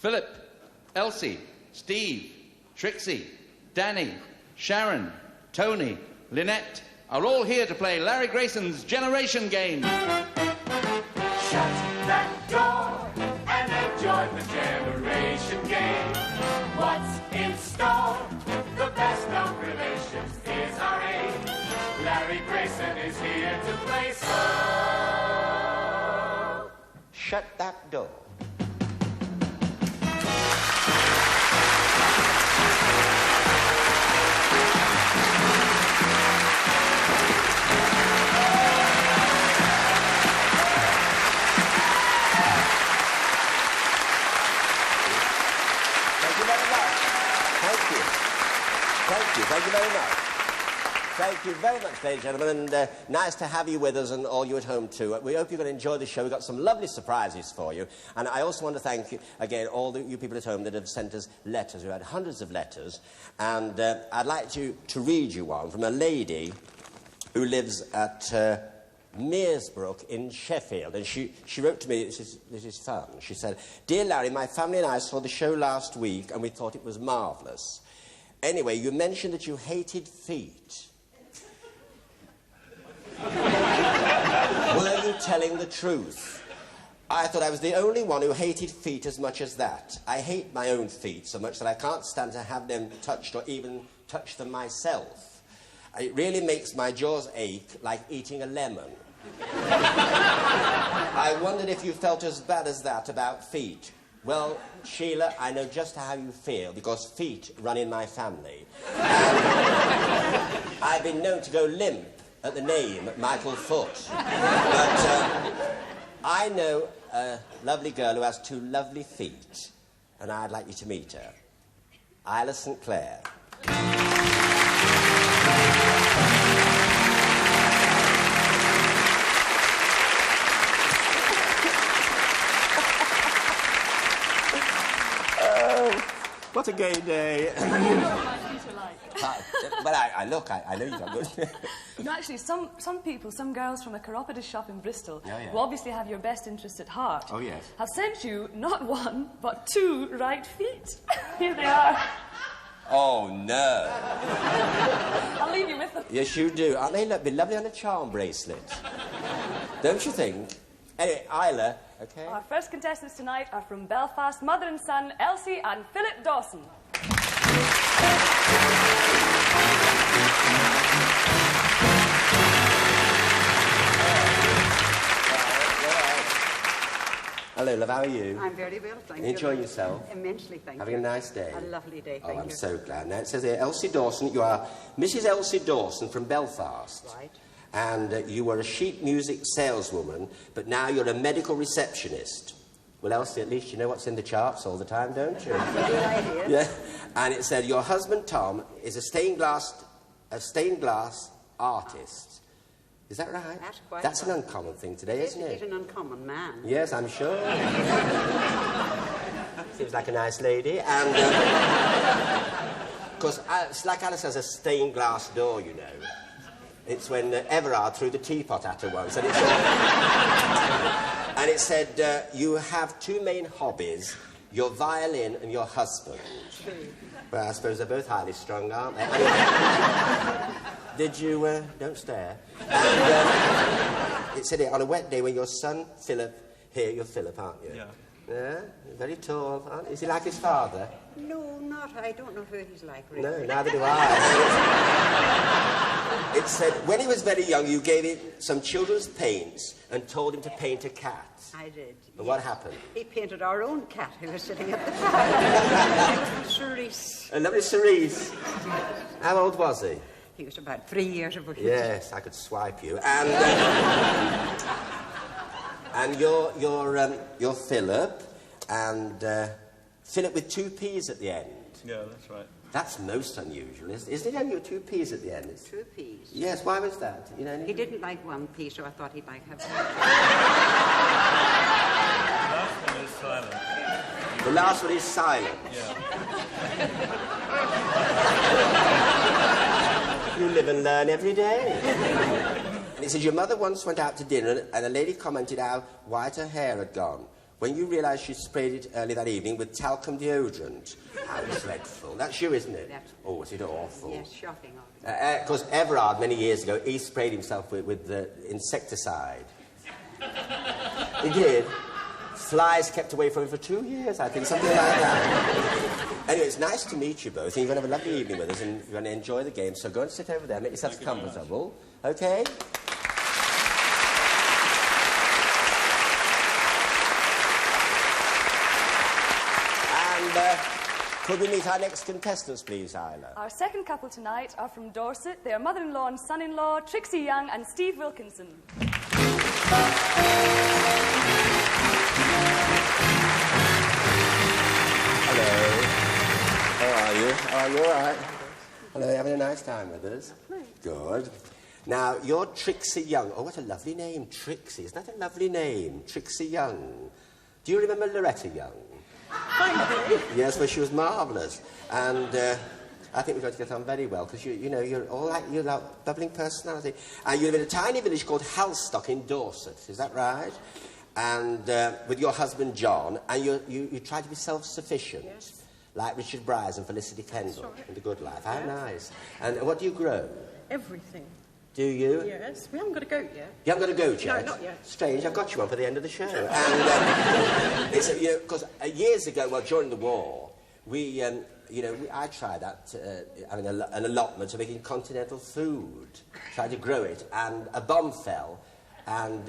Philip, Elsie, Steve, Trixie, Danny, Sharon, Tony, Lynette are all here to play Larry Grayson's Generation Game. Shut that door and enjoy the Generation Game. What's in store? The best of relations is our aim. Larry Grayson is here to play, so shut that door. Thank you very much. Thank you very much, ladies and gentlemen, and nice to have you with us and all you at home too. We hope you're going to enjoy the show. We've got some lovely surprises for you, and I also want to thank you, again, all you people at home that have sent us letters. We've had hundreds of letters, and I'd like to read you one from a lady who lives at Mearsbrook in Sheffield, and she wrote to me, this is fun, she said, "Dear Larry, my family and I saw the show last week, and we thought it was marvellous. Anyway, you mentioned that you hated feet. Were you telling the truth? I thought I was the only one who hated feet as much as that. I hate my own feet so much that I can't stand to have them touched or even touch them myself. It really makes my jaws ache like eating a lemon. I wondered if you felt as bad as that about feet. Well, Sheila, I know just how you feel, because feet run in my family. And I've been known to go limp at the name Michael Foot. But I know a lovely girl who has two lovely feet, and I'd like you to meet her. Isla St. Clair. What a gay day. But I know you've got good. No, actually, some people, some girls from a chiropodist shop in Bristol, who obviously have your best interests at heart, have sent you not one, but two right feet. Here they are. Oh, no. I'll leave you with them. Yes, you do. Aren't they be lovely on a charm bracelet? Don't you think? Anyway, Isla, okay? Our first contestants tonight are from Belfast, mother and son, Elsie and Philip Dawson. Hello, love, how are you? I'm very well, thank you. Enjoying yourself? Immensely, thank you. Having a nice day? A lovely day, thank you. Oh, I'm so glad. Now, it says here, Elsie Dawson, you are Mrs. Elsie Dawson from Belfast. Right. And you were a sheet music saleswoman, but now you're a medical receptionist. Well, Elsie, at least you know what's in the charts all the time, don't you? Good idea. Yeah. And it said, your husband, Tom, is a stained glass artist. Is that right? That's quite That's right. an uncommon thing today, isn't it? He's an uncommon man. Yes, I'm sure. Seems like a nice lady. And, of course, it's like Alice has a stained glass door, you know. It's when Everard threw the teapot at her once. And, and it said, you have two main hobbies, your violin and your husband. True. Well, I suppose they're both highly strung, aren't they? Did you, don't stare. And it said here, on a wet day when your son, Philip, here, you're Philip, aren't you? Yeah. Yeah? Very tall, aren't you? Is he like his father? No, not. I don't know who he's like, really. No, neither do I. It said, when he was very young, you gave him some children's paints and told him to paint a cat. I did. And what happened? He painted our own cat who was sitting at the back. Cerise. A lovely Cerise. How old was he? He was about 3 years of age. Yes, I could swipe you. And and you're Philip, and Philip with two P's at the end. Yeah, that's right. That's most unusual, isn't it? Only two P's at the end. It's... 2 P's. Yes, why was that? You know, He didn't like 1 P, so I thought he'd like have Last one is silent. The last one is silent. Yeah. You live and learn every day. And it says, your mother once went out to dinner and a lady commented how white her hair had gone. when you realised she sprayed it early that evening with talcum deodorant. How dreadful. That's you, isn't it? That's Oh, was it awful? Yes, shocking. Because Everard, many years ago, he sprayed himself with the insecticide. He did. Flies kept away from him for 2 years, I think, something like that. Anyway, it's nice to meet you both, and you're going to have a lovely evening with us, and you're going to enjoy the game. So go and sit over there, make yourselves comfortable, okay? And could we meet our next contestants, please, Isla? Our second couple tonight are from Dorset. They are mother-in-law and son-in-law, Trixie Young and Steve Wilkinson. Hello. How are you? Are you all right? Hello, having a nice time with us? Good. Now, you're Trixie Young. Oh, what a lovely name, Trixie. Isn't that a lovely name? Trixie Young. Do you remember Loretta Young? Yes, well, she was marvellous. And I think we're going to get on very well, because you're all like, you're like bubbling personality. And you live in a tiny village called Halstock in Dorset, is that right? And with your husband, John, and you try to be self-sufficient. Yes. Like Richard Bryce and Felicity Kendall Right. in The Good Life. How nice. And what do you grow? Everything. Do you? Yes. We haven't got a goat yet. You haven't got a goat yet? No, not yet. Strange, I've got you one for the end of the show. And it's, because years ago, well, during the war, I tried that, having an allotment of making continental food. Tried to grow it, and a bomb fell, and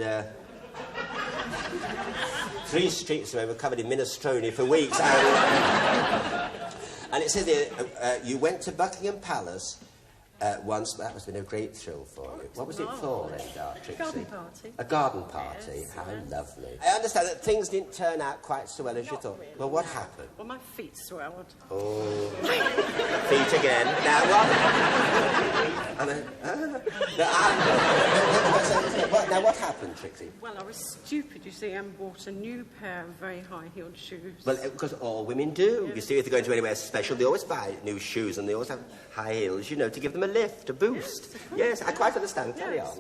3 streets away were covered in minestrone for weeks. And it says here, you went to Buckingham Palace once. That must have been a great thrill for you. What was it for, then, Trixie? Garden party. A garden party. Yes, How lovely. I understand that things didn't turn out quite so well as you thought. Really. Well, what happened? Well, my feet swelled. Oh, feet again. Now what? Now what happened, Trixie? Well, I was stupid, you see, and bought a new pair of very high-heeled shoes. Well, because all women do. Yeah. You see, if they're going to anywhere special, they always buy new shoes, and they always have high heels, to give them a lift, a boost. Yes, I quite understand. Carry on.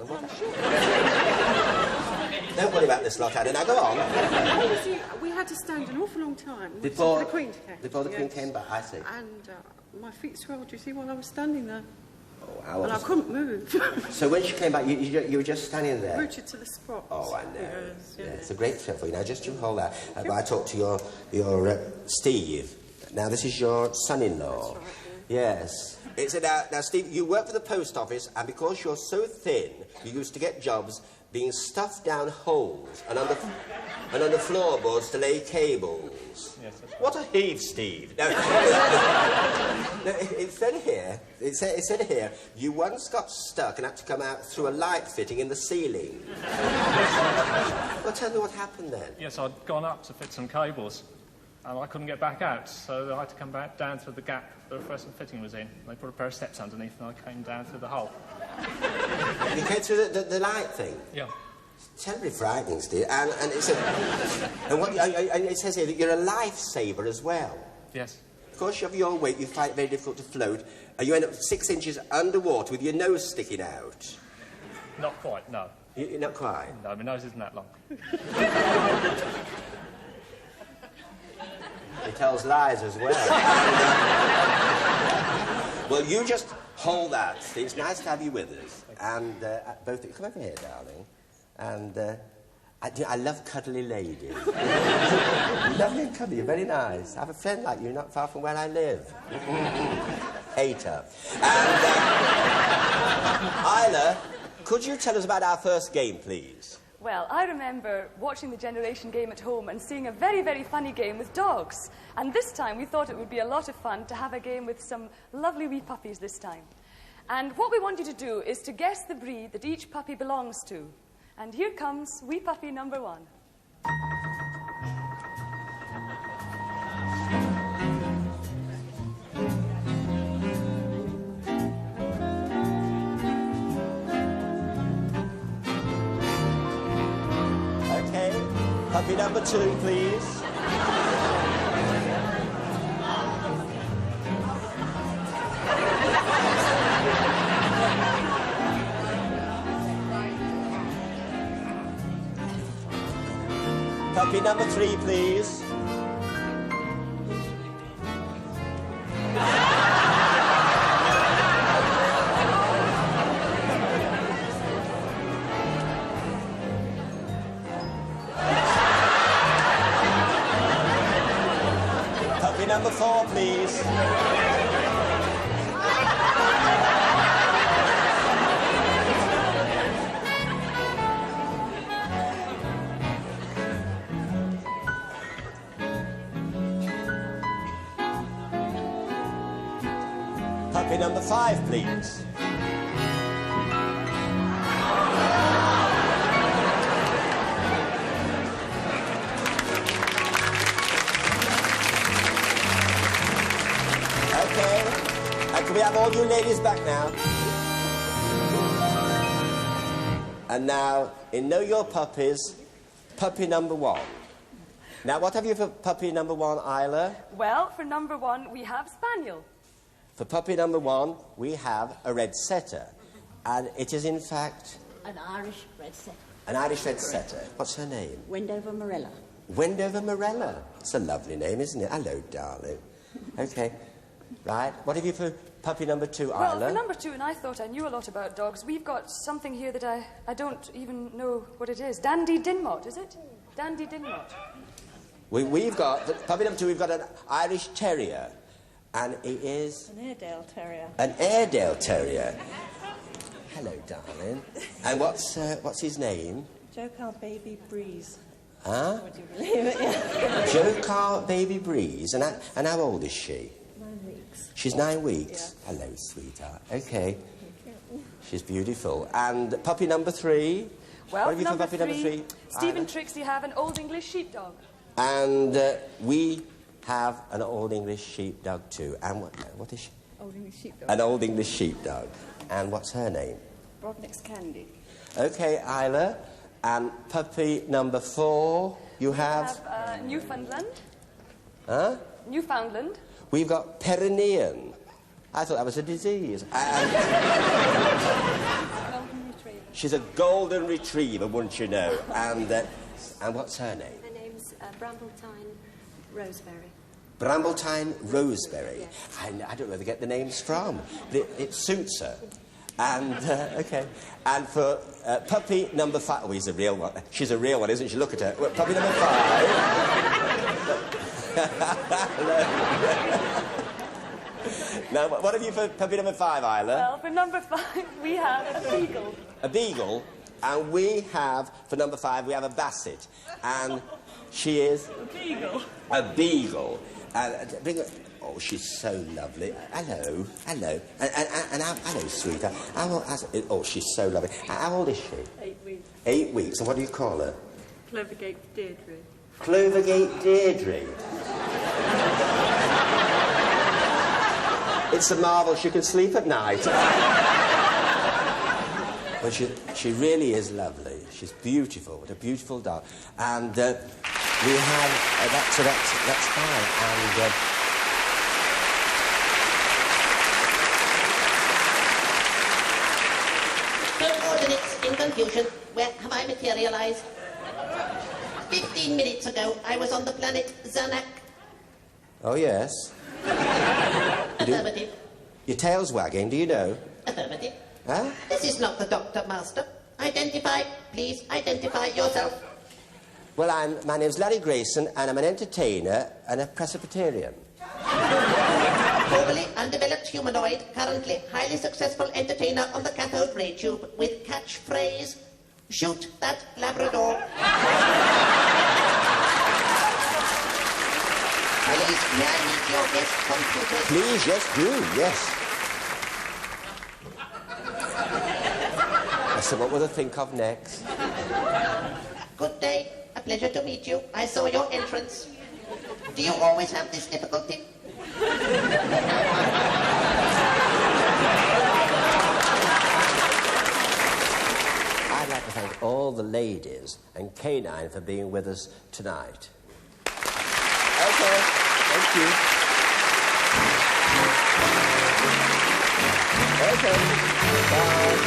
Don't worry about this lot, Anna. Now go on. Well, you see, we had to stand an awful long time before the Queen came. Before the Queen came back, I see. And my feet swelled, you see, while I was standing there. Oh, and I couldn't move. So when she came back, you were just standing there? Rooted to the spot. Oh, I know. Yes, yeah. It's a great thrill for you. Now, just you hold that. I talked to your Steve. Now, this is your son-in-law. That's right, Yes. It's now, Steve, you work for the post office, and because you're so thin, you used to get jobs being stuffed down holes and under floorboards to lay cables. Yes, that's right. What a heave, Steve. No, it said here, you once got stuck and had to come out through a light fitting in the ceiling. Well, tell me what happened then. Yes, I'd gone up to fit some cables, and I couldn't get back out, so I had to come back down through the gap the refreshment fitting was in. They put a pair of steps underneath, and I came down through the hole. You came through the light thing? Yeah. It's terribly frightening, Steve. And it says here that you're a lifesaver as well. Yes. Of course, of your weight, you find it very difficult to float, and you end up 6 inches underwater with your nose sticking out. Not quite, no. Not quite? No, my nose isn't that long. He tells lies as well. Well, you just hold that, Steve. It's nice to have you with us. And both of you, come over here, darling. And I love cuddly ladies. Lovely and cuddly, you're very nice. I have a friend like you not far from where I live. Hate her. And Isla, could you tell us about our first game, please? Well, I remember watching the Generation game at home and seeing a very, very funny game with dogs. And this time we thought it would be a lot of fun to have a game with some lovely wee puppies this time. And what we want you to do is to guess the breed that each puppy belongs to. And here comes wee puppy number 1. Puppy number 2, please. Puppy number 3, please. Puppy number 4, please. Puppy number 5, please. Okay. And can we have all you ladies back now? And now, in Know Your Puppies, puppy number 1. Now, what have you for puppy number 1, Isla? Well, for number 1, we have Spaniel. For puppy number 1, we have a red setter. And it is, in fact... An Irish red setter. An Irish red setter. What's her name? Wendover Morella. Wendover Morella. It's a lovely name, isn't it? Hello, darling. Okay. Right. What have you for puppy number 2, Isla? Well, for number 2, and I thought I knew a lot about dogs, we've got something here that I don't even know what it is. Dandy Dinmot, is it? Dandy Dinmot. We've got... Puppy number 2, we've got an Irish Terrier. And he is... An Airedale Terrier. An Airedale Terrier. Hello, darling. And what's his name? Joker Baby Breeze. Huh? Would you believe it? Yeah. Joker Baby Breeze. And how old is she? 9 weeks. She's 9 weeks? Yeah. Hello, sweetheart. Okay. She's beautiful. And puppy number 3? Well, what have you for puppy number 3? Steve and Trixie have an Old English sheepdog. And we have an Old English sheepdog too. And what is she? Old English Sheepdog. An Old English sheepdog. And what's her name? Brodnick's Candy. Okay, Isla. And puppy number 4, you have... We have Newfoundland. Huh? Newfoundland. We've got Pyrenean. I thought that was a disease. Golden Retriever. She's a golden retriever, wouldn't you know? And what's her name? Her name's Brambletine Roseberry. Brambletine Roseberry. Yes. I don't know where they get the names from. It suits her. And, okay. And for puppy number 5... Oh, he's a real one. She's a real one, isn't she? Look at her. Well, puppy number 5... Now, what have you for puppy number 5, Isla? Well, for number 5, we have a beagle. A beagle. And we have, for number 5, we have a basset. And she is... A beagle. A beagle. Oh, she's so lovely. Hello. Hello. And hello, sweetheart. Oh, she's so lovely. How old is she? 8 weeks. 8 weeks. And what do you call her? Clovergate Deirdre. Clovergate Deirdre. It's a marvel she can sleep at night. But she really is lovely. She's beautiful. What a beautiful dog. And we have... that's fine. And... Coordinates in confusion. Where have I materialized? 15 minutes ago, I was on the planet Zanak. Oh, yes. Affirmative. Your tail's wagging, do you know? Affirmative. Huh? This is not the Doctor Master. Identify. Please identify yourself. Well, my name's Larry Grayson, and I'm an entertainer and a Presbyterian. Formerly undeveloped humanoid, currently highly successful entertainer on the cathode ray tube with catchphrase, shoot that Labrador. Please, may I meet your guest computers? Please, yes, do, yes. I said, what will I think of next? Good day. A pleasure to meet you. I saw your entrance. Do you always have this difficulty? I'd like to thank all the ladies and K9 for being with us tonight. Okay, thank you. Okay, bye.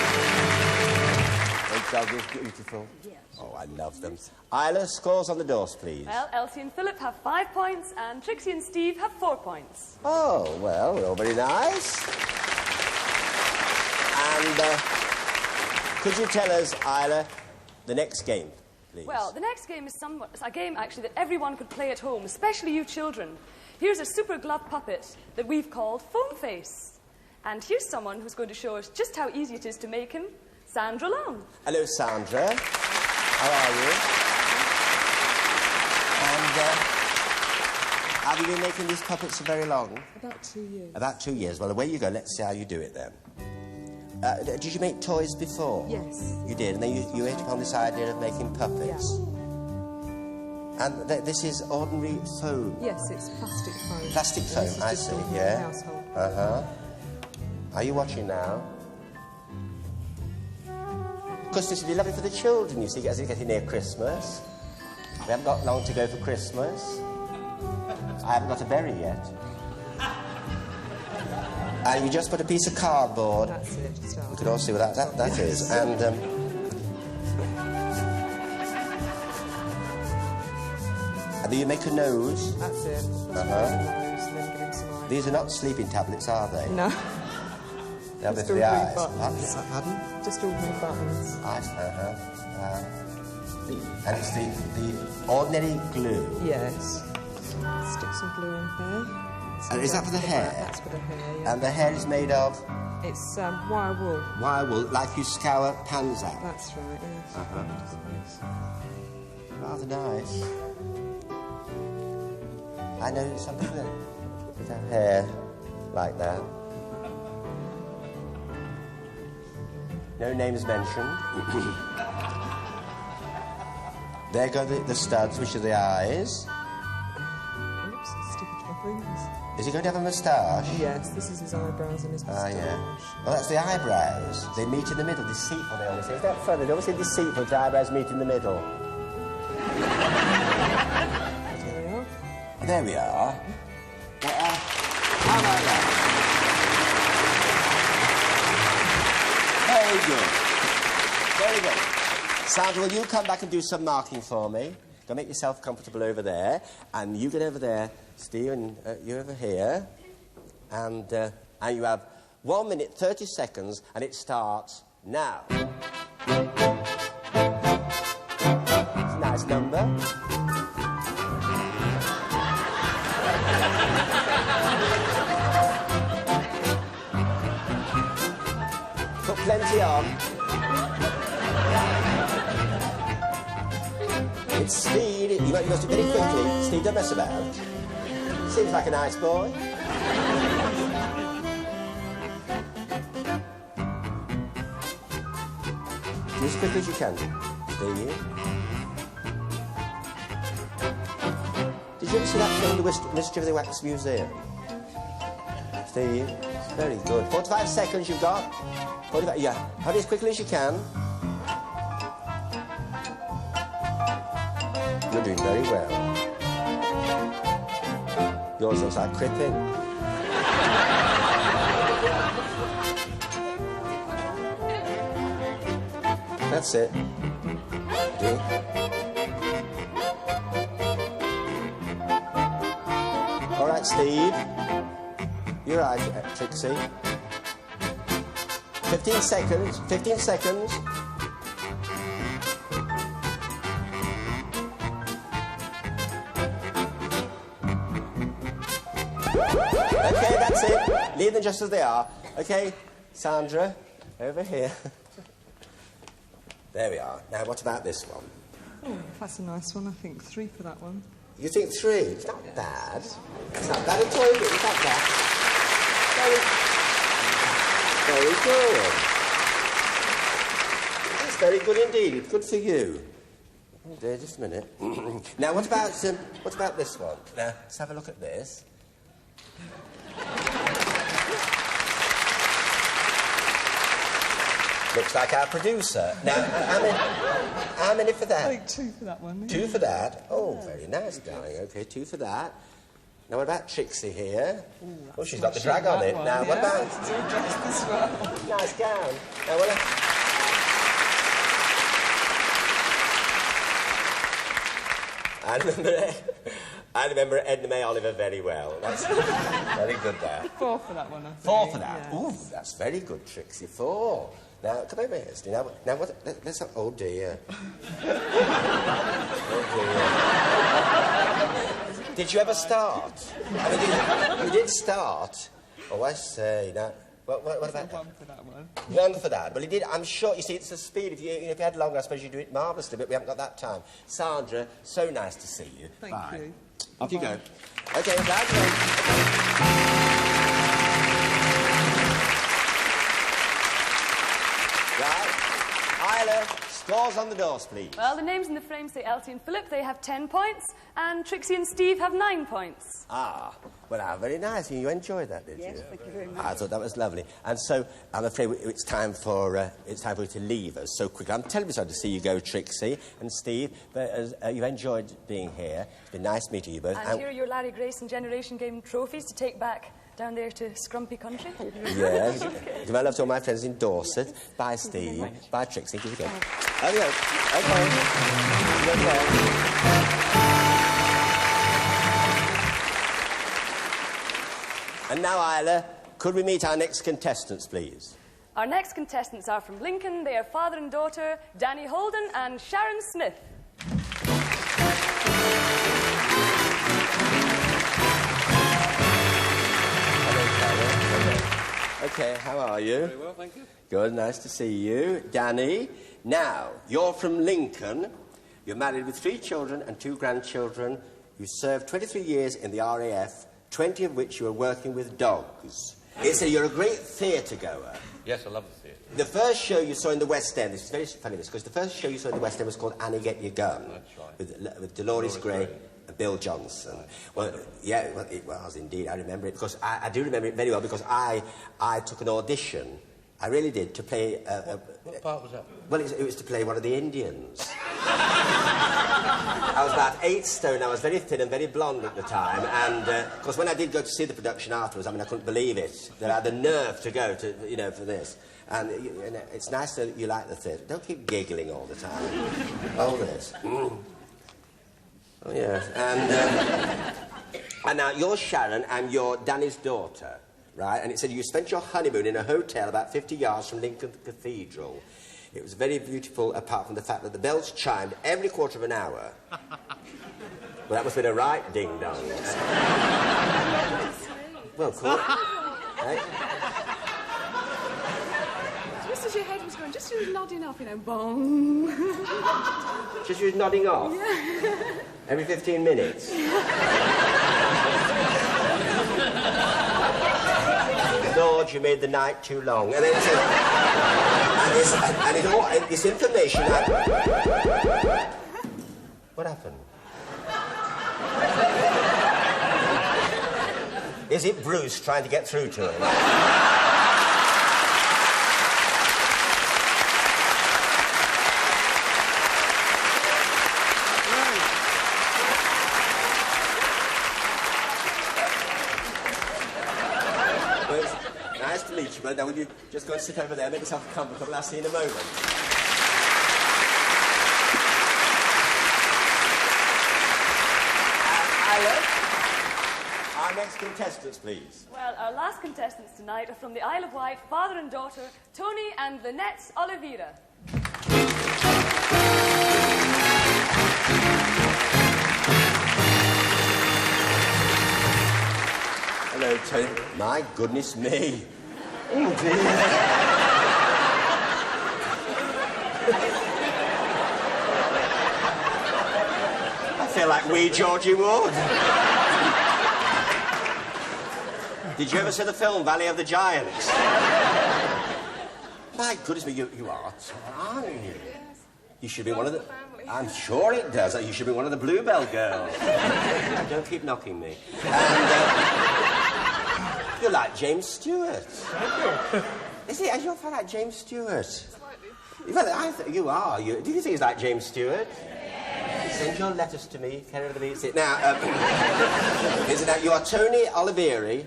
Thank dog is beautiful. Yes. Oh, I love them. Isla, scores on the doors, please. Well, Elsie and Philip have 5 points, and Trixie and Steve have 4 points. Oh, well, all very nice. And could you tell us, Isla, the next game, please? Well, the next game is a game, actually, that everyone could play at home, especially you children. Here's a super glove puppet that we've called Foam Face. And here's someone who's going to show us just how easy it is to make him, Sandra Long. Hello, Sandra. How are you? And have you been making these puppets for very long? About 2 years. About 2 years. Well, away you go. Let's see how you do it then. Did you make toys before? Yes. You did, and then you hit upon this idea of making puppets. Yeah. And this is ordinary foam. Yes, it's plastic foam. Plastic foam, This is I just see, ordinary yeah. household. Uh-huh. Are you watching now? Because this would be lovely for the children, you see, as it's getting near Christmas. We haven't got long to go for Christmas. I haven't got a berry yet. And you just put a piece of cardboard. That's it, just You can all see what that is. And do you make a nose? That's it. These are not sleeping tablets, are they? No. They're Just for the ordinary eyes. buttons. Pardon? Just ordinary buttons. Eyes, and it's the ordinary glue. Yes. Stick some glue in there. And is that for the hair? That's for the hair, yeah. And the hair is made of? It's wire wool. Wire wool, like you scour pans out. That's right, yes. Rather nice. I know some people that have hair like that. No names mentioned. There go the studs, which are the eyes. Oops, stick it to my fingers. Is he going to have a moustache? Yes, this is his eyebrows and his moustache. Yeah. Well, that's the eyebrows. They meet in the middle. Deceitful, they always say. Is that funny? They always say deceitful, the eyebrows meet in the middle. There we are. There we are. How about that? Very good. Very good. Sandra, will you come back and do some marking for me? Go make yourself comfortable over there. And you get over there, Steve, and you over here. And you have 1 minute, 30 seconds, and it starts now. It's a nice number. Put plenty on. It's speed. You must do very quickly. Steve, don't mess about. Seems like a nice boy. Do as quickly as you can, Steve. Did you ever see that film, The Mystery of the Wax Museum? Steve, very good. 45 seconds you've got. 45, yeah. Hurry as quickly as you can. You're doing very well. Yours looks like cripping. That's it. Do. All right, Steve. You're right, Trixie. 15 seconds. 15 seconds. Okay, that's it. Leave them just as they are. Okay, Sandra, over here. There we are. Now, what about this one? Oh, that's a nice one. I think 3 for that one. You think 3? It's not bad. It's not bad at all, is it? It's not bad. Very good. It's very good indeed. It's good for you. Oh dear, just a minute. Now, what about this one? Now, let's have a look at this. Looks like our producer. Now, how many for that? I think 2 for that one. Yeah. 2 for that? Oh, very nice, darling. OK, 2 for that. Now, what about Trixie here? Oh, she's got the drag on it. Now, what about... It's all dressed as well. Nice gown. Now, what... I remember Edna May Oliver very well. That's very good there. 4 for that one, I think. 4 for that? Yeah. Ooh, that's very good, Trixie. 4. Now, come over here, Steve. Now what... Let's have... Oh, dear. Oh, dear. Did you ever start? I mean, you did start. Oh, I say. Now, what about that? 1 for that one. 1 for that. Well, he did... I'm sure... You see, it's the speed. If you had longer, I suppose you'd do it marvellously, but we haven't got that time. Sandra, so nice to see you. Thank Bye. you. Off you Bye. go. OK, glad you... Right. Isla, scores on the doors, please. Well, the names in the frame say Elsie and Philip. They have 10 points. And Trixie and Steve have 9 points. Ah, well, very nice. You enjoyed that, did you? Yes, thank you very much. I thought that was lovely. And so, I'm afraid it's time for you to leave us so quickly. I'm terribly sorry to see you go, Trixie and Steve, but you've enjoyed being here. It's been nice meeting you both. And here are your Larry Grayson Generation Game trophies to take back down there to Scrumpy Country. Yes. Give my love to all my friends in Dorset. Bye, Steve. Bye, Trixie. Here you go. Okay. Okay. And now, Isla, could we meet our next contestants, please? Our next contestants are from Lincoln. They are father and daughter, Danny Holden and Sharon Smith. Okay, how are you? Very well, thank you. Good, nice to see you. Danny, now, you're from Lincoln. You're married with 3 children and 2 grandchildren. You served 23 years in the RAF, 20 of which you were working with dogs. You're a great theatre goer. Yes, I love the theatre. The first show you saw in the West End, this is very funny, because the first show you saw in the West End was called Annie, Get Your Gun. That's right. With Dolores Gray and Bill Johnson. Well, yeah, well, it was indeed. I remember it, because I do remember it very well, because I took an audition, I really did, to play... What part was that? Well, it was to play one of the Indians. I was about 8 stone, I was very thin and very blonde at the time, and, of course, when I did go to see the production afterwards, I mean, I couldn't believe it, that I had the nerve to go to, for this. And it's nice that you like the theatre. Don't keep giggling all the time. Oh, this. Mm. Oh, yes. And now, you're Sharon, and you're Danny's daughter, right? And it said you spent your honeymoon in a hotel about 50 yards from Lincoln Cathedral. It was very beautiful, apart from the fact that the bells chimed every quarter of an hour. Well, that must have been a right ding-dong. Well, cool. Hey? Just as your head was going, just as you were nodding off, bong. Just you nodding off? Yeah. Every 15 minutes? Lord, you made the night too long. And then this information... What happened? Is it Bruce trying to get through to him? But now, will you just go and sit over there, make yourself comfortable, I'll see you in a moment. Isla, our next contestants, please. Well, our last contestants tonight are from the Isle of Wight, father and daughter, Tony and Lynette Oliveira. Hello, Tony. My goodness me. Oh, dear. I feel like wee Georgie Wood. Did you ever see the film Valley of the Giants? My goodness me, you are, aren't you? You should be one of the... I'm sure it does. You should be one of the Bluebell girls. Don't keep knocking me. And, you're like James Stewart. Is it? You feel like James Stewart? Slightly. Well, I think you are. Do you think he's like James Stewart? Yes. Send your letters to me. Carry on the beat. Now, you are Tony Oliveira.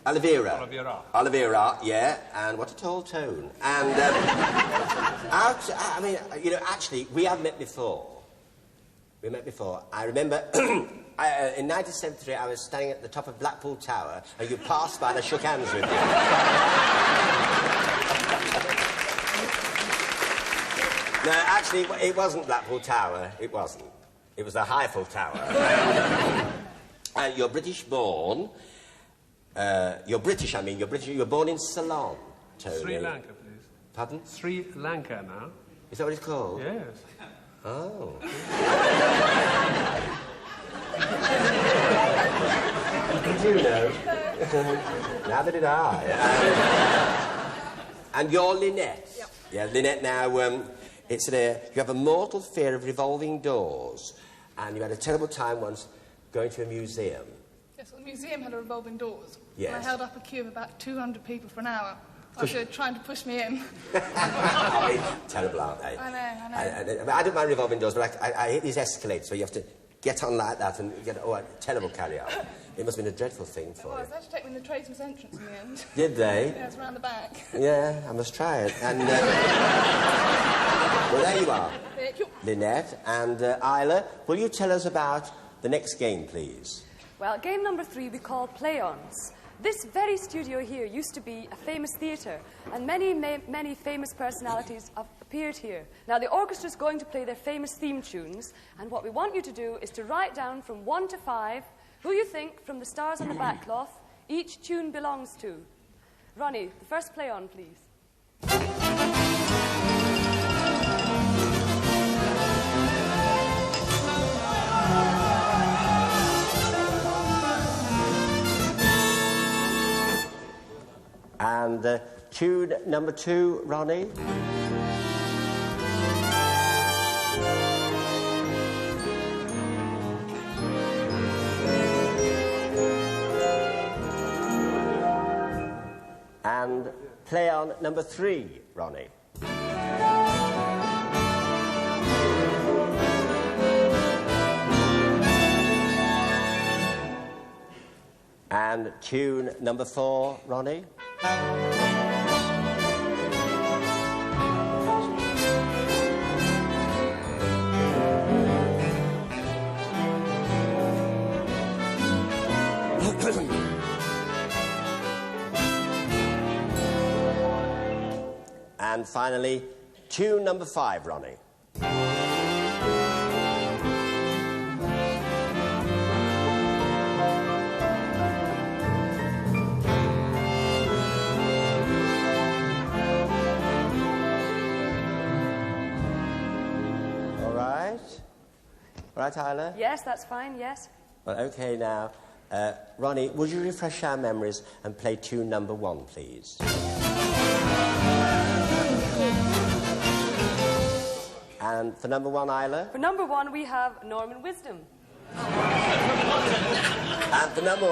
Oliveira, yeah. And what a tall tone. And actually, we have met before. We met before. I remember in 1973 I was standing at the top of Blackpool Tower and you passed by and I shook hands with you. No, actually, it wasn't Blackpool Tower. It wasn't. It was the Eiffel Tower. And you're British-born. You're British, I mean. You're British. You're born in Ceylon, Tony. Sri Lanka, please. Pardon? Sri Lanka now. Is that what it's called? Yes. Oh. Did you know? Neither did I. And you're Lynette. Yep. Yeah, Lynette, now, it's you have a mortal fear of revolving doors, and you had a terrible time once going to a museum. Yes, well, the museum had a revolving doors. Yes. And I held up a queue of about 200 people for an hour. After trying to push me in. Terrible, aren't they? I know. I don't mind revolving doors, but I hate these escalators where you have to get on like that and get... Oh, a terrible carry-on. It must have been a dreadful thing for you. They had to take me in the tradesman's entrance in the end. Did they? Yeah, it's round the back. Yeah, I must try it. And, well, there you are. Thank you. Lynette and Isla, will you tell us about the next game, please? Well, game number 3 we call Play-Ons. This very studio here used to be a famous theatre, and many famous personalities have appeared here. Now, the orchestra is going to play their famous theme tunes, and what we want you to do is to write down from 1 to 5 who you think, from the stars on the back cloth, each tune belongs to. Ronnie, the first play-on, please. And tune number 2, Ronnie. And play on number 3, Ronnie. And tune number 4, Ronnie. And finally, tune number 5, Ronnie. All right, Isla? Yes, that's fine, yes. Well, OK, now, Ronnie, would you refresh our memories and play tune number 1, please? And for number 1, Isla? For number 1, we have Norman Wisdom. And for number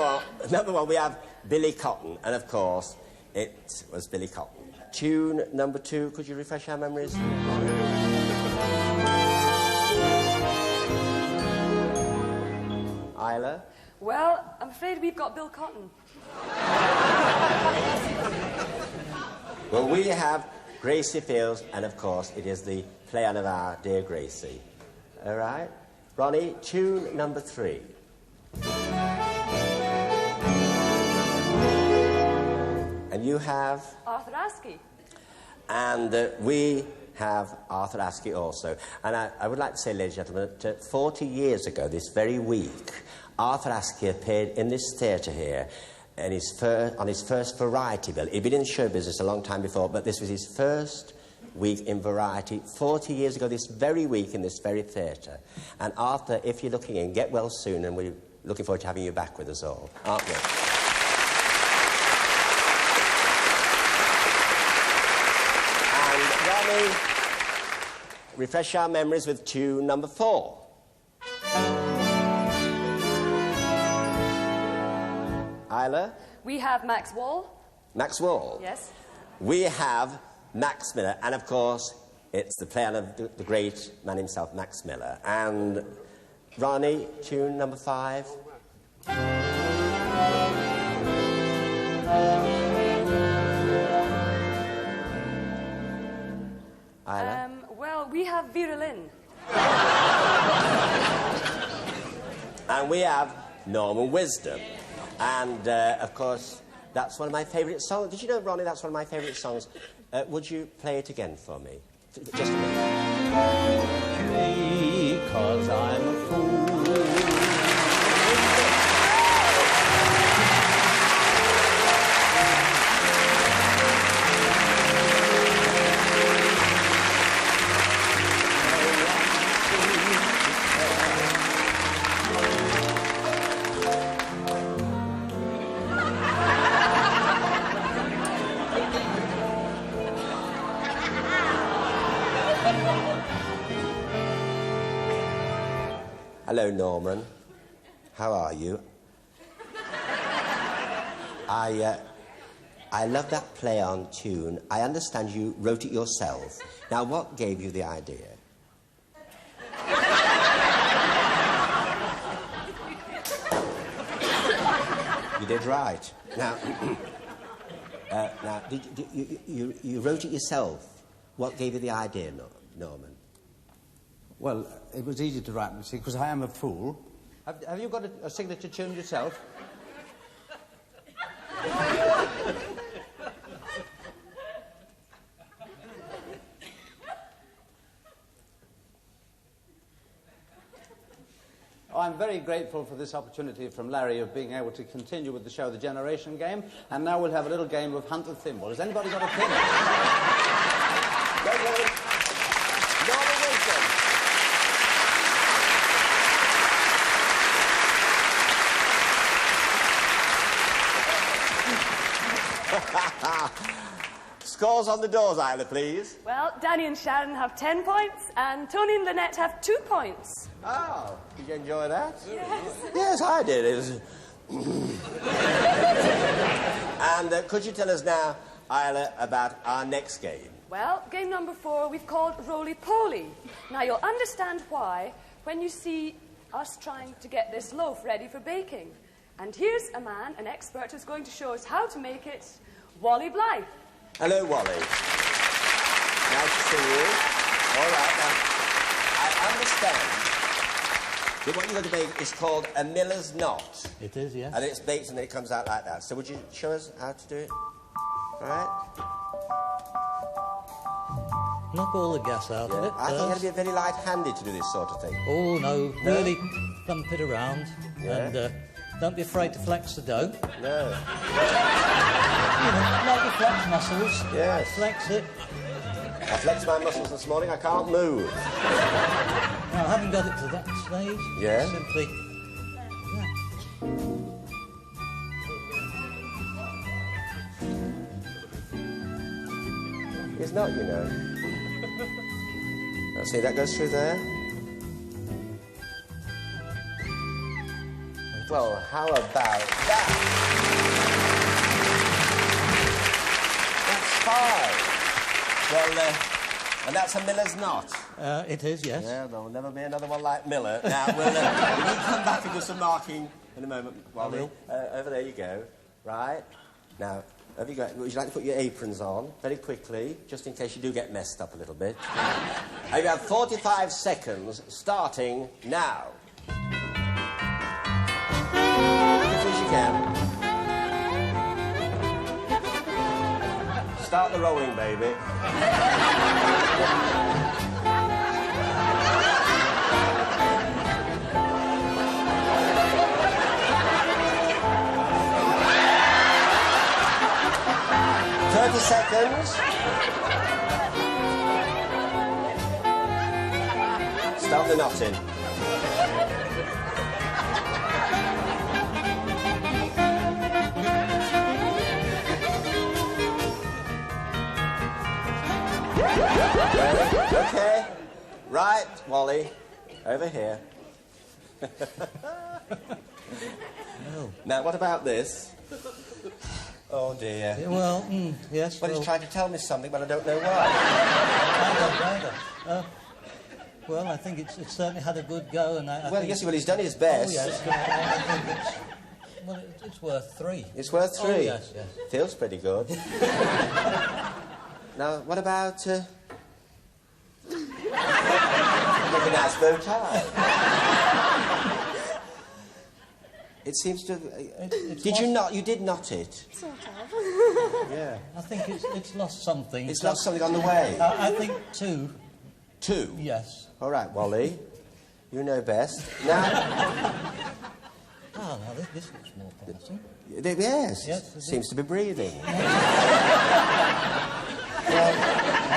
one, we have Billy Cotton. And, of course, it was Billy Cotton. Tune number 2, could you refresh our memories? Isla? Well, I'm afraid we've got Bill Cotton. Well, we have Gracie Fields, and, of course, it is the play-on of our dear Gracie. All right? Ronnie, tune number 3. And you have? Arthur Askey. And we have Arthur Askey also. And I would like to say, ladies and gentlemen, that 40 years ago, this very week, Arthur Askey appeared in this theatre here on his first variety bill. He'd been in show business a long time before, but this was his first week in variety, 40 years ago, this very week in this very theatre. And Arthur, if you're looking in, get well soon, and we're looking forward to having you back with us all, aren't we? And Ronnie, refresh our memories with tune number 4. Isla? We have Max Wall. Max Wall? Yes. We have Max Miller, and of course, it's the play of the great man himself, Max Miller. And Ronnie, tune number 5. Well, we have Vera Lynn. And we have Norman Wisdom. And, of course, that's one of my favourite songs. Did you know, Ronnie, that's one of my favourite songs? Would you play it again for me? Just a minute. Because I'm a fool. Hello, Norman. How are you? I love that play on tune. I understand you wrote it yourself. Now, what gave you the idea? You did right. Now, you wrote it yourself. What gave you the idea, Norman? Well, it was easy to write, you see, because I am a fool. Have you got a signature tune yourself? I'm very grateful for this opportunity from Larry of being able to continue with the show, The Generation Game, and now we'll have a little game of Hunt the Thimble. Has anybody got a thimble? Scores on the doors, Isla, please. Well, Danny and Sharon have 10 points, and Tony and Lynette have 2 points. Oh, did you enjoy that? Yes. Yes, I did. It was... And could you tell us now, Isla, about our next game? Well, game number 4 we've called Roly-Poly. Now, you'll understand why when you see us trying to get this loaf ready for baking. And here's a man, an expert, who's going to show us how to make it, Wally Blythe. Hello, Wally. Nice to see you. All right, now, I understand that what you're going to make is called a miller's knot. It is, yes. And it's baked and then it comes out like that. So would you show us how to do it? All right? Knock all the gas out of it. I think you have to be very light-handed to do this sort of thing. Oh, no. Really thump it around. Yeah. And don't be afraid to flex the dough. No. You know, like your flex muscles. Yes. Flex it. I flexed my muscles this morning. I can't move. Now, having got it to that stage, Yeah. simply... It's not, you know. Now, see, that goes through there. Well, how about that? That's fine. Well, and that's a miller's knot. It is, yes. Yeah, there'll never be another one like Miller. Now, we'll come back and do some marking in a moment, Wally. Over there you go. Right. Now, would you like to put your aprons on very quickly, just in case you do get messed up a little bit? You have 45 seconds, starting now. As you can. Start the rolling, baby. Seconds. Start the knot in. Okay. Right, Wally. Over here. Now, what about this? Oh, dear. Well, yes. Well, he's trying to tell me something, but I don't know why. Well, I think it's certainly had a good go, and I think yes, well, he's done his best. Oh, yes. I think it's worth 3. It's worth 3? Oh, yes, yes. Feels pretty good. Now, what about... Make a nice bow tie. It seems to... It's did you lost- not... You did knot it? Sort of. Yeah. I think it's lost something. It's lost something on the way. I think 2. 2? Yes. All right, Wally. You know best. Now... Now this looks more promising. Yes. Yes, Seems to be breathing. I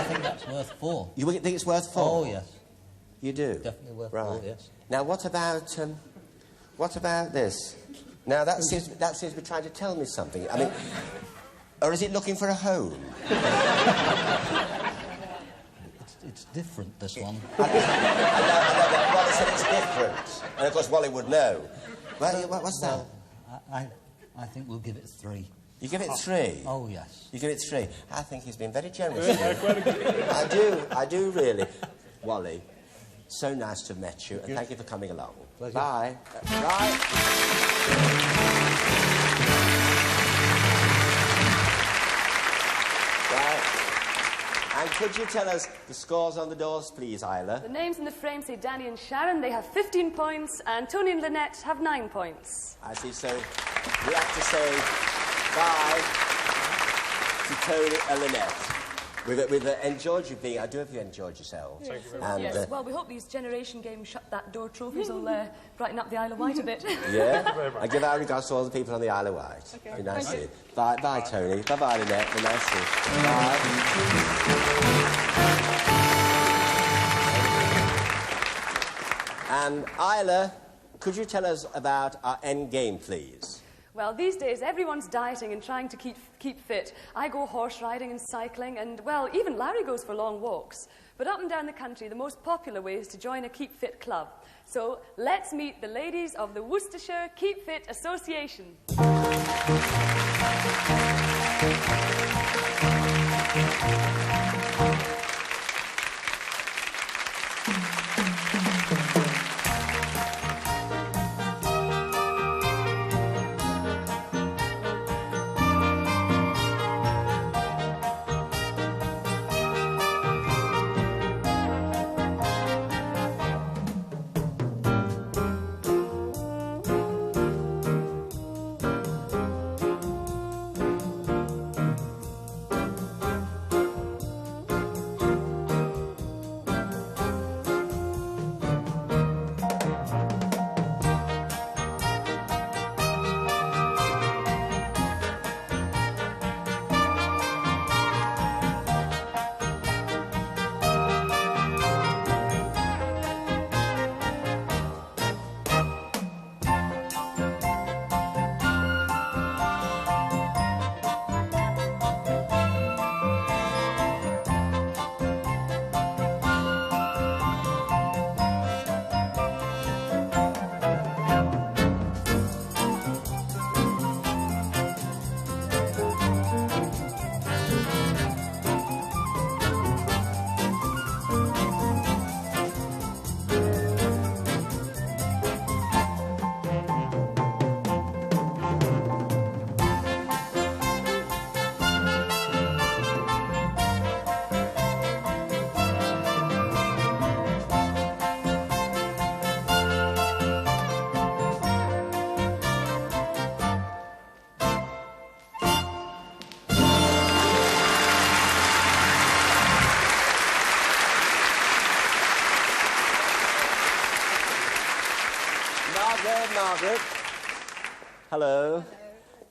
think that's worth 4. You think it's worth 4? Oh, yes. You do? Definitely worth Right. 4, yes. Now, what about this? Now, that seems to be trying to tell me something. I mean... Or is it looking for a home? It's different, this one. I know, Wally said it's different. And, of course, Wally would know. Well, what's that? I think we'll give it 3. You give it 3? Oh, yes. You give it 3? I think he's been very generous with you. I do, really. Wally, so nice to have met you, and thank you for coming along. Pleasure. Bye. Right. And could you tell us the scores on the doors, please, Isla? The names in the frame say Danny and Sharon. They have 15 points, and Tony and Lynette have 9 points. I see, so we have to say bye to Tony and Lynette. We've enjoyed you being... I do hope you enjoyed yourselves. Thank you very much. Yes, well, we hope these Generation Games Shut That Door trophies will brighten up the Isle of Wight a bit. Yeah? I give our regards to all the people on the Isle of Wight. Okay. Be nice Thank to you. Bye, Tony. Bye, Lynette. Be nice to you. Bye. And Isla, could you tell us about our end game, please? Well, these days, everyone's dieting and trying to keep fit. I go horse riding and cycling, and, well, even Larry goes for long walks. But up and down the country, the most popular way is to join a Keep Fit club. So let's meet the ladies of the Worcestershire Keep Fit Association. Margaret. Hello.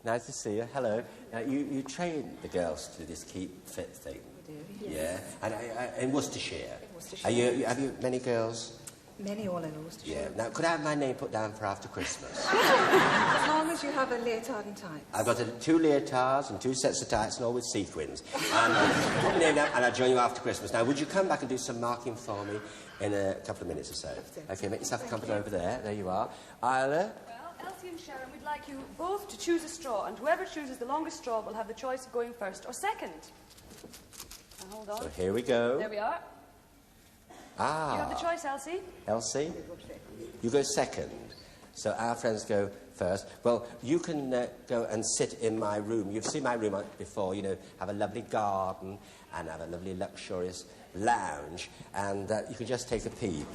Nice to see you. Hello. You train the girls to do this Keep Fit thing? We do, yes. Yeah. And in Worcestershire? Worcestershire. Have you many girls? Many all in Worcestershire. Yeah. Now, could I have my name put down for after Christmas? As long as you have a leotard and tights. I've got 2 leotards and 2 sets of tights and all with sequins. And put my name down and I'll join you after Christmas. Now, would you come back and do some marking for me in a couple of minutes or so? Okay, make yourself comfortable over there. There you are. Isla? Well, Elsie and Sharon, we'd like you both to choose a straw, and whoever chooses the longest straw will have the choice of going first or second. Now, hold on. So here we go. There we are. Ah. You have the choice, Elsie. Elsie? You go second. So our friends go first. Well, you can go and sit in my room. You've seen my room before, you know, have a lovely garden and have a lovely luxurious lounge, and you can just take a peep.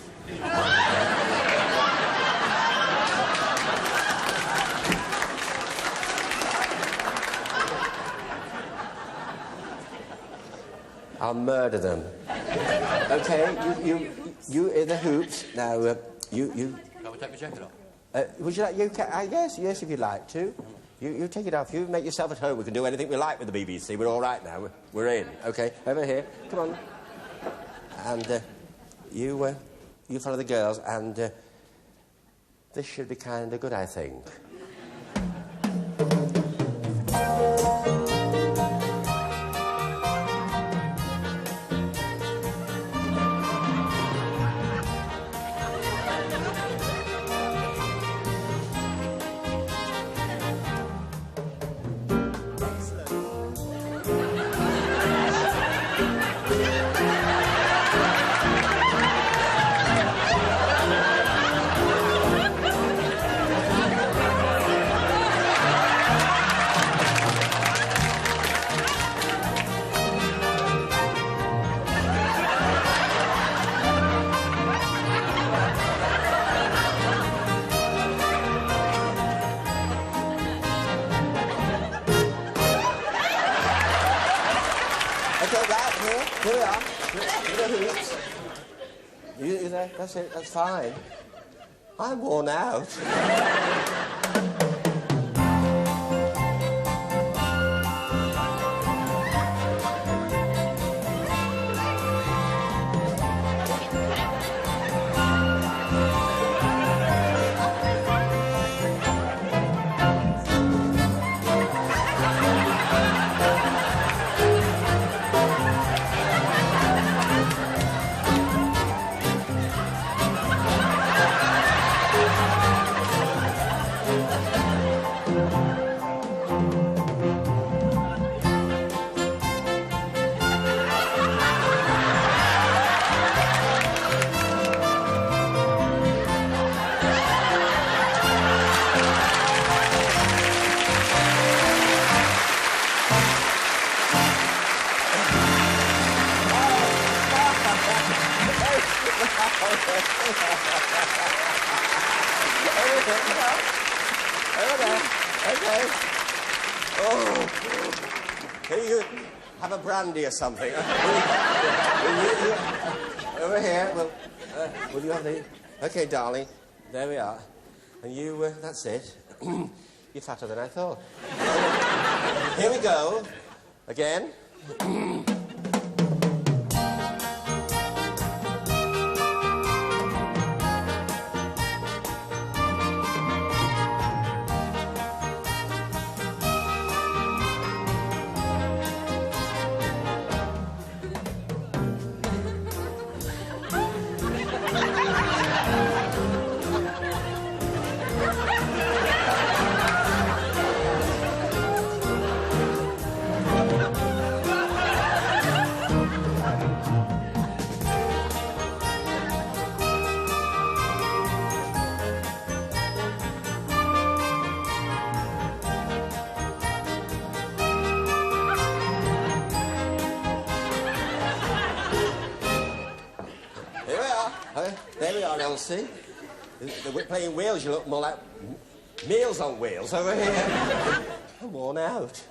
I'll murder them. Okay, you in the hoops. Now, you... Can we take my jacket off? Would you like... yes, if you'd like to. You take it off. You make yourself at home. We can do anything we like with the BBC. We're all right now. We're in. Okay, over here. Come on. And you follow the girls, and this should be kind of good, I think. You there? That's it. That's fine. I'm worn out. Brandy or something. Over here. Well, will you have the... Okay, darling. There we are. And you, that's it. You're fatter than I thought. Here we go. Again. Elsie. We're playing wheels, you look more like Meals on Wheels over here. I'm worn out.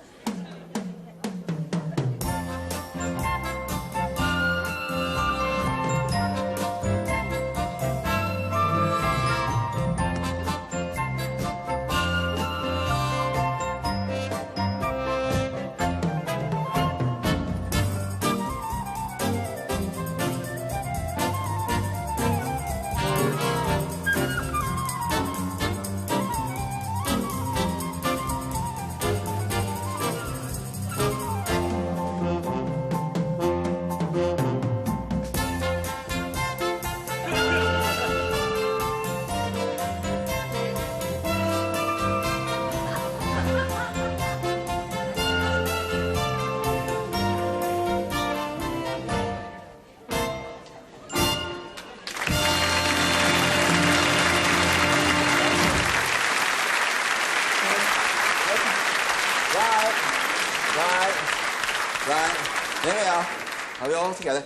Are we all together?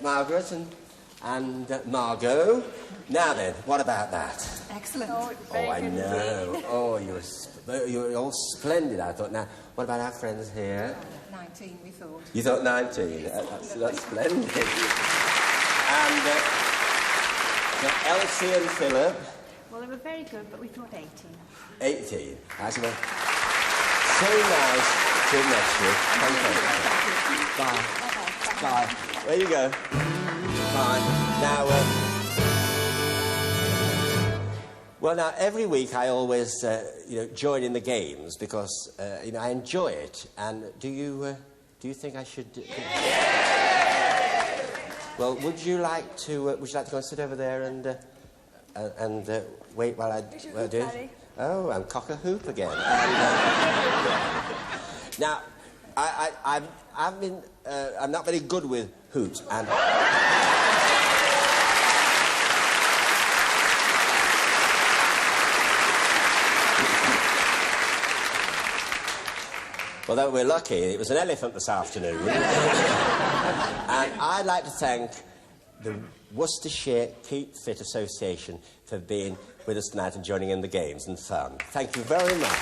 Margaret and Margot. Now then, what about that? Excellent. excellent. Oh, it's very I good know. indeed. Oh, you're all splendid, I thought. Now, what about our friends here? 19, we thought. You thought 19? That's splendid. And Elsie and Philip, Well, they were very good, but we thought 18. 18. I said, well, so nice to have met you. Thank you. Bye. Bye. There you go. Fine. Now, well, now, every week I always, join in the games because, I enjoy it. And do you think I should... Well, would you like to go and sit over there and wait while I do it? Oh, I'm cock a hoop again. Now, I'm not very good with hoops, and... Well, though we're lucky, it was an elephant this afternoon. And I'd like to thank the Worcestershire Keep Fit Association for being with us tonight and joining in the games and fun. Thank you very much.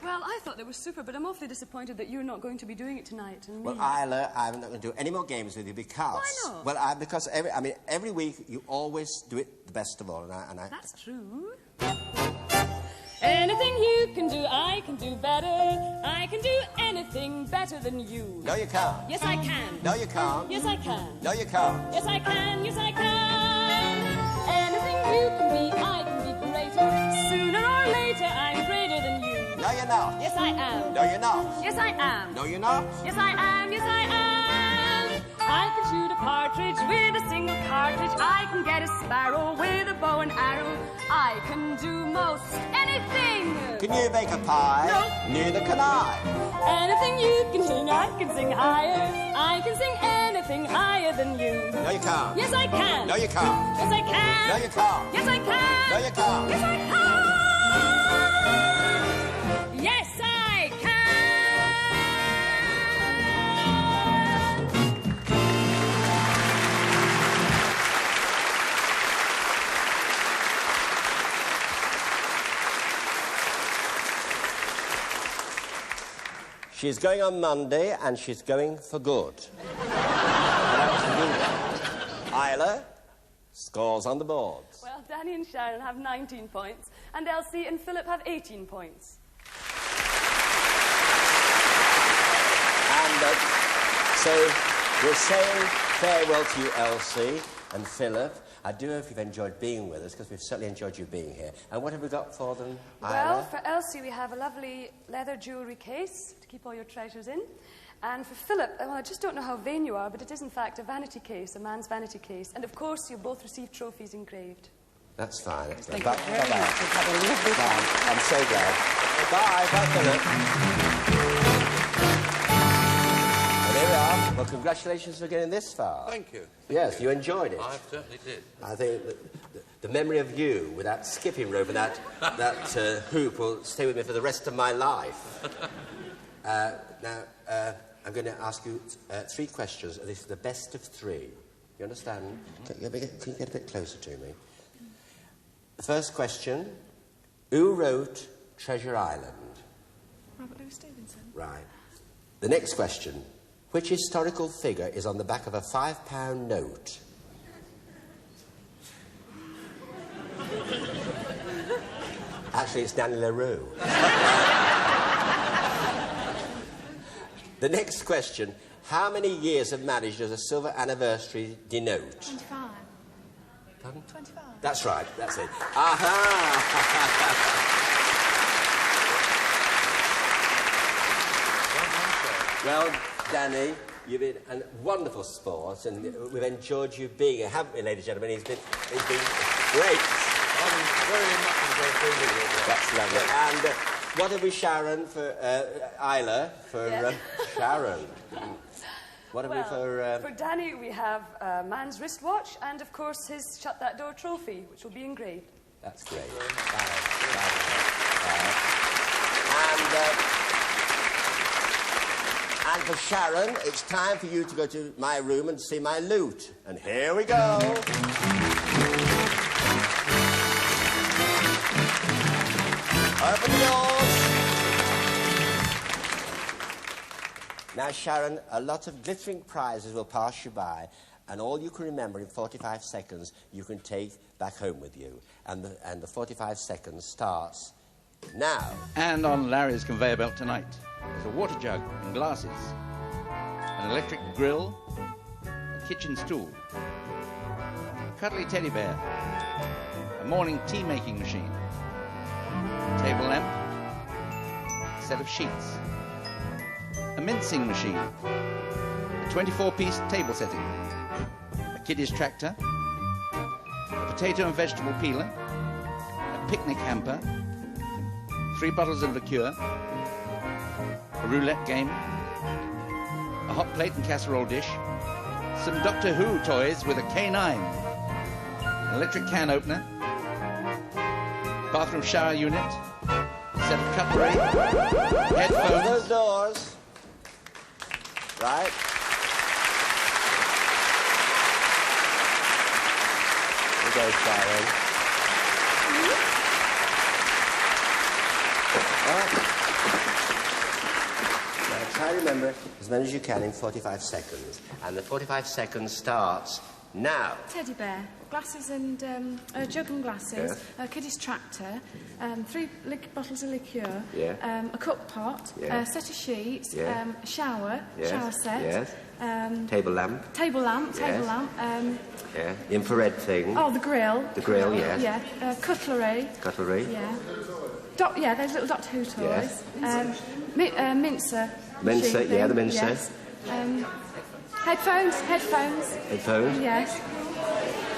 Well, I thought they were super, but I'm awfully disappointed that you're not going to be doing it tonight. And Well, me. Isla, I'm not going to do any more games with you because... Why not? Well, because every week you always do it the best of all, and I... That's true. Anything you can do, I can do better. I can do anything better than you. No, you can't. Yes, I can. No, you can't. Yes, I can. No, you can't. Yes, I can. Yes, I can. Anything you can be, I can be greater. Sooner or later, I'm greater than you. No, you're not. Yes, I am. No, you're not. Yes, I am. No, you're not. Yes, I am. Yes, I am. I can shoot a partridge with a single cartridge. I can get a sparrow with a bow and arrow. I can do most anything. Can you bake a pie? No. Neither can I. Anything you can sing, I can sing higher. I can sing anything higher than you. No, you can't. Yes, I can. No, you can't. Yes, I can. No, you can't. Yes, I can. No, you can't. Yes, I can. Yes, I can. She's going on Monday, and she's going for good. Isla, scores on the board. Well, Danny and Sharon have 19 points, and Elsie and Philip have 18 points. And so we're saying farewell to you, Elsie and Philip. I do hope you've enjoyed being with us, because we've certainly enjoyed you being here. And what have we got for them, Isla? Well, for Elsie, we have a lovely leather jewellery case to keep all your treasures in. And for Philip, well, I just don't know how vain you are, but it is, in fact, a vanity case, a man's vanity case. And, of course, you'll both receive trophies engraved. That's fine. Excellent. Thank you very much. We've had a lovely time. I'm so glad. Bye. Bye, Philip. Well, there we are. Well, congratulations for getting this far. Thank you. Yes, you enjoyed it. I certainly did. I think the memory of you with that skipping rope and that hoop will stay with me for the rest of my life. Now, I'm going to ask you 3 questions. This is the best of 3. You understand? Can you get a bit closer to me? The first question, who wrote Treasure Island? Robert Louis Stevenson. Right. The next question, which historical figure is on the back of a £5 note? Actually, it's Danny LaRue. The next question, how many years of marriage does a silver anniversary denote? 25. Pardon? 25. That's right, that's it. Aha! Well, Danny, you've been a wonderful sport, and we've enjoyed you being here, haven't we, ladies and gentlemen? He's been great. I'm very much enjoyed being with you. That's lovely. And what have we, Sharon, for Isla, for Yes. Sharon? What have Well, we for Danny, we have a man's wristwatch and, of course, his Shut That Door trophy, which will be engraved. That's great. And for Sharon, it's time for you to go to my room and see my loot. And here we go. Open the doors. Now, Sharon, a lot of glittering prizes will pass you by, and all you can remember in 45 seconds you can take back home with you. And the 45 seconds starts now. And on Larry's conveyor belt tonight, there's a water jug and glasses, an electric grill, a kitchen stool, a cuddly teddy bear, a morning tea-making machine, a table lamp, a set of sheets, a mincing machine, a 24-piece table setting, a kiddies tractor, a potato and vegetable peeler, a picnic hamper, 3 bottles of liqueur, a roulette game, a hot plate and casserole dish, some Doctor Who toys with a K9, an electric can opener, bathroom shower unit, a set of cutlery, headphones. Those doors. Right. Here we go, Sharon. All right. Now, try to remember as many as you can in 45 seconds. And the 45 seconds starts now. Teddy bear, glasses and a jug and glasses, Yes. a kiddies tractor, 3 bottles of liqueur, Yeah. a cook pot, Yeah. a set of sheets, Yeah. a shower, Yes. shower set, Yes. Table lamp. table lamp, Yes. Yeah. The infrared thing. oh, the grill. The grill, yes. Yeah, cutlery. Cutlery. Yeah. Those little Doctor Who toys. Yes. Mincer. Mincer, machine yeah, the thing, mincer. Yes. Headphones. Headphones. Yes.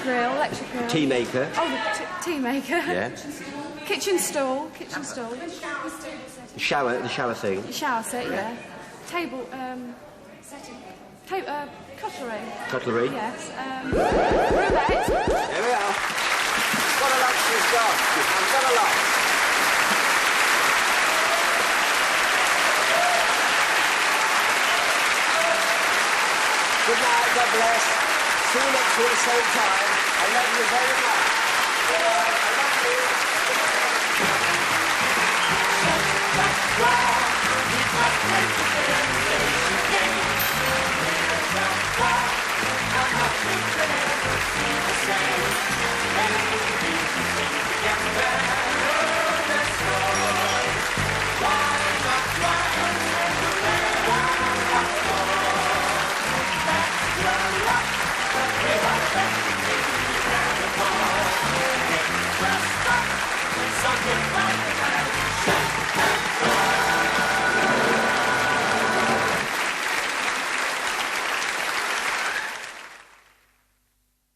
Grill, electric grill. Tea maker. Oh, the tea maker. Yeah. Kitchen stool. The shower thing. Shower set, yeah. Table, cutlery. Cutlery. Yes. Roulette. There we are. What a lot she's got. I've got a lot. Good night, God bless. See you next week, same time. I love you very much. I love you. I'm not